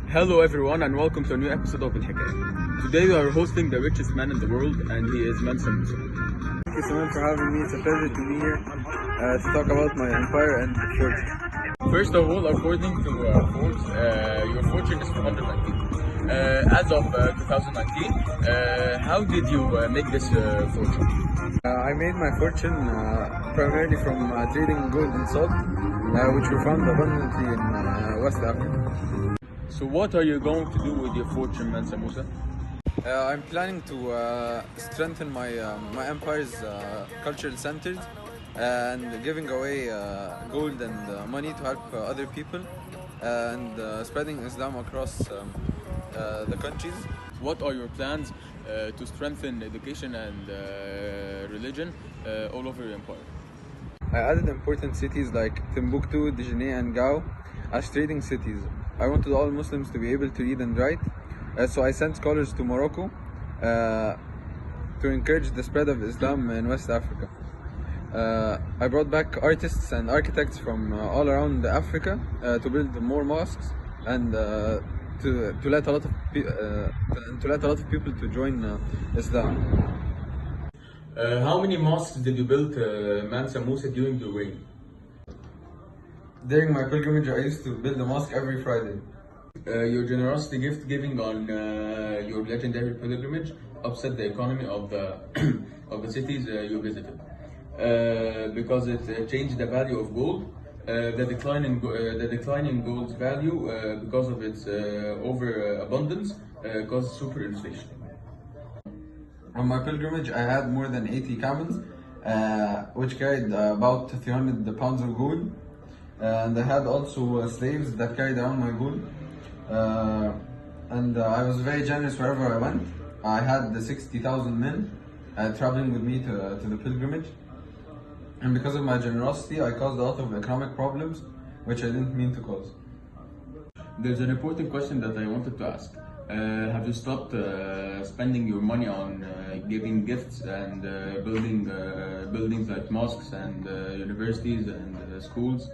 Hello everyone and welcome to a new episode of Al-Hikayah. Today we are hosting the richest man in the world and he is Mansa. Thank you so much for having me. It's a pleasure to be here to talk about my empire and fortune. First of all, according to Forbes, your fortune is 419. As of 2019, how did you make this fortune? I made my fortune primarily from trading gold and salt, which we found abundantly in West Africa. So what are you going to do with your fortune, Mansa Musa? I'm planning to strengthen my empire's cultural centers and giving away gold and money to help other people and spreading Islam across the countries. What are your plans to strengthen education and religion all over your empire? I added important cities like Timbuktu, Djenné and Gao as trading cities. I wanted all Muslims to be able to read and write, so I sent scholars to Morocco to encourage the spread of Islam in West Africa. I brought back artists and architects from all around Africa to build more mosques and to let a lot of people to join Islam. How many mosques did you build, Mansa Musa, during your reign? During my pilgrimage, I used to build a mosque every Friday. Your generosity gift giving on your legendary pilgrimage upset the economy of the of the cities you visited because it changed the value of gold. The decline in gold's value because of its overabundance caused superinflation. On my pilgrimage, I had more than 80 camels, which carried about 300 pounds of gold. And I had also slaves that carried around my gold. And I was very generous wherever I went. I had the 60,000 men traveling with me to the pilgrimage. And because of my generosity, I caused a lot of economic problems, which I didn't mean to cause. There's an important question that I wanted to ask. Have you stopped spending your money on giving gifts and building buildings like mosques and universities and schools?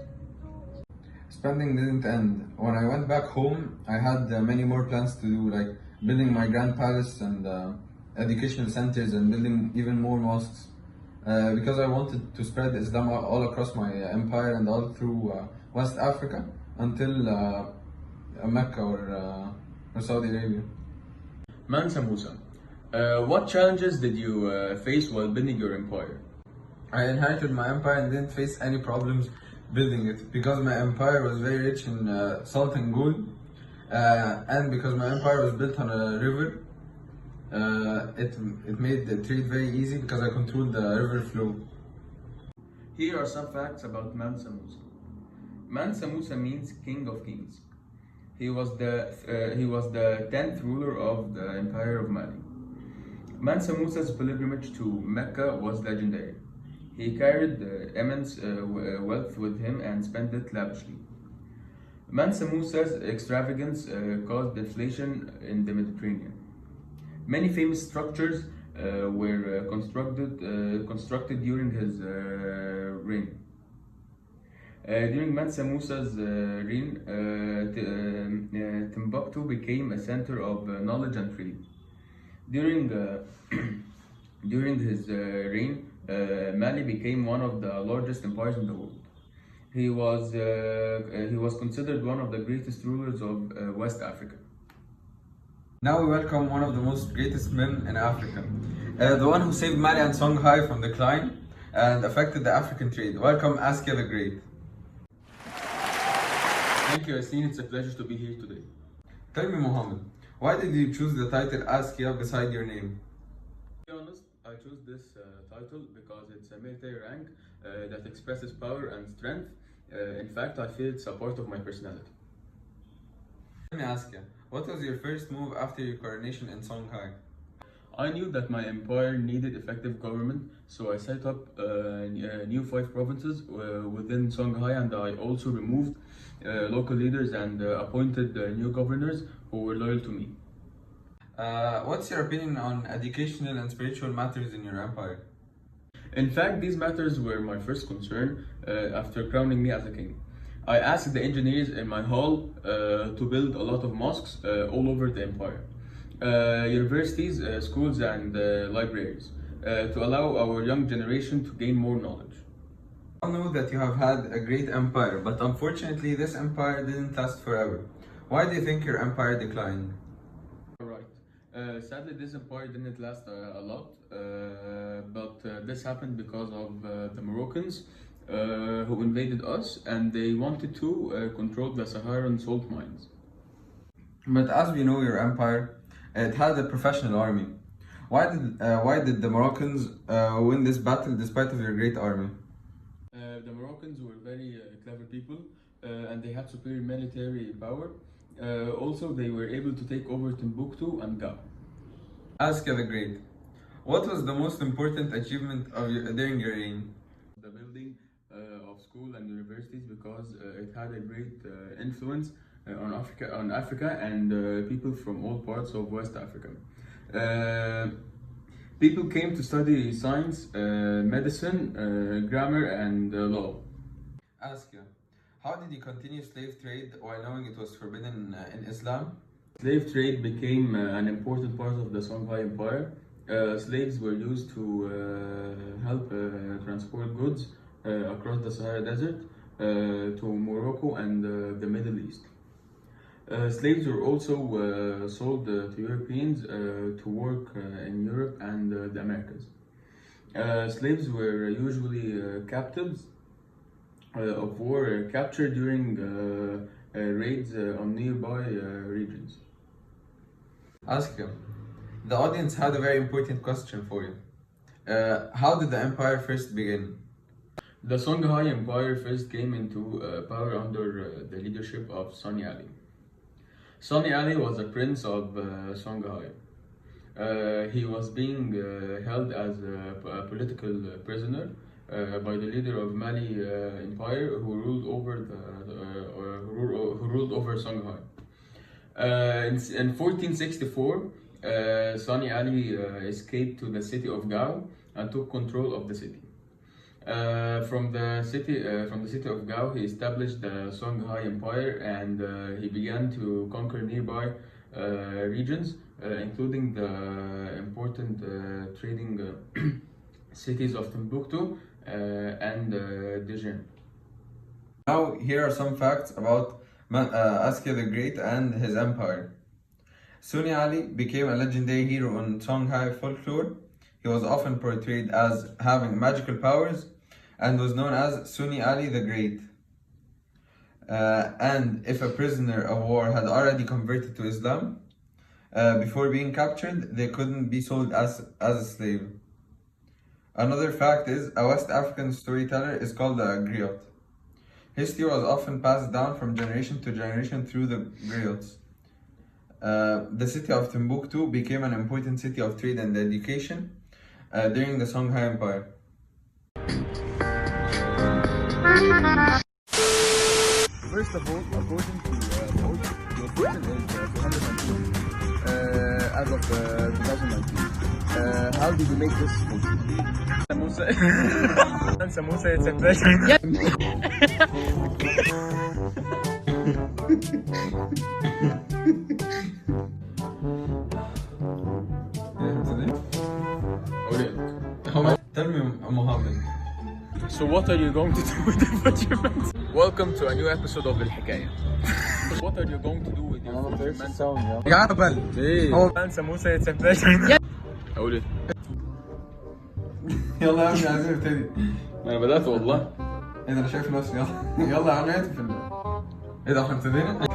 Spending didn't end. When I went back home, I had many more plans to do, like building my grand palace and educational centers and building even more mosques. Because I wanted to spread Islam all across my empire and all through West Africa until Mecca or Saudi Arabia. Mansa Musa, what challenges did you face while building your empire? I inherited my empire and didn't face any problems building it because my empire was very rich in salt and gold, and because my empire was built on a river, it made the trade very easy because I controlled the river flow. Here are some facts about Mansa Musa. Mansa Musa means King of Kings. He was the 10th ruler of the Empire of Mali. Mansa Musa's pilgrimage to Mecca was legendary. He carried immense wealth with him and spent it lavishly. Mansa Musa's extravagance caused inflation in the Mediterranean. Many famous structures were constructed during his reign. During Mansa Musa's reign, Timbuktu became a center of knowledge and trade. During his reign, Mali became one of the largest empires in the world. He was considered one of the greatest rulers of West Africa. Now we welcome one of the most greatest men in Africa, the one who saved Mali and Songhai from decline and affected the African trade. Welcome, Askia the Great. Thank you, Yasin. It's a pleasure to be here today. Tell me, Mohammed, why did you choose the title Askia beside your name? To be honest, I chose this title because it's a military rank that expresses power and strength. In fact, I feel it's a part of my personality. Let me ask you, what was your first move after your coronation in Songhai? I knew that my empire needed effective government, so I set up new 5 provinces within Songhai, and I also removed local leaders and appointed new governors who were loyal to me. What's your opinion on educational and spiritual matters in your empire? In fact, these matters were my first concern after crowning me as a king. I asked the engineers in my hall to build a lot of mosques all over the empire, universities, schools, and libraries to allow our young generation to gain more knowledge. I know that you have had a great empire, but unfortunately, this empire didn't last forever. Why do you think your empire declined? Right. Sadly, this empire didn't last a lot, but this happened because of the Moroccans who invaded us and they wanted to control the Saharan salt mines. But as we know, your empire, it had a professional army. Why did the Moroccans win this battle despite of your great army? The Moroccans were very clever people and they had superior military power. Also, they were able to take over Timbuktu and Gao. Askia the Great. What was the most important achievement during your reign? The building of school and universities because it had a great influence on Africa and people from all parts of West Africa. People came to study science, medicine, grammar, and law. Askia, how did you continue slave trade while knowing it was forbidden in Islam? Slave trade became an important part of the Songhai Empire. Slaves were used to help transport goods across the Sahara Desert to Morocco and the Middle East. Slaves were also sold to Europeans to work in Europe and the Americas. Slaves were usually captives of war captured during raids on nearby regions. Askia, the audience had a very important question for you. How did the empire first begin? The Songhai Empire first came into power under the leadership of Sani Ali. Sani Ali was a prince of Songhai. He was being held as a political prisoner by the leader of Mali Empire, who ruled over Songhai. In 1464, Sani Ali escaped to the city of Gao and took control of the city. From the city of Gao, he established the Songhai Empire and he began to conquer nearby regions, including the important trading cities of Timbuktu and Dijon. Now, here are some facts about Askia the Great and his empire. Suni Ali became a legendary hero in Songhai folklore. He was often portrayed as having magical powers and was known as Suni Ali the Great. And if a prisoner of war had already converted to Islam before being captured, they couldn't be sold as a slave. Another fact is, a West African storyteller is called a griot. History was often passed down from generation to generation through the griots. The city of Timbuktu became an important city of trade and education during the Songhai Empire. First of all, according to vote, your person is 202 as of 2019. How did you make this vote? Musa. Musa, it's a pleasure. Tell me, Mohammed. So what are you going to do with the documents? Welcome to a new episode of الحكاية. What are you going to do with your documents? يا قبل ايه Mansa Musa, it's a pleasure. اقول ايه؟ يلا يا ابني عايزين نبتدي. انا بدأت والله. ايه ده انا شايف نفسي يلا يلا يا عم هات في ايه ده احنا ابتدينا؟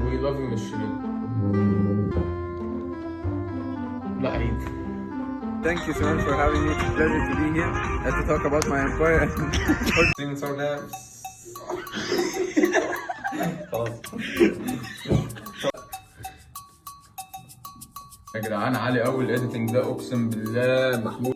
We love you مش لا عيد. Thank you so much for having me. It's a pleasure to be here and to talk about my empire. Sing so nice. يا جدعان علي قوي الايديتنج ده اقسم بالله محمود.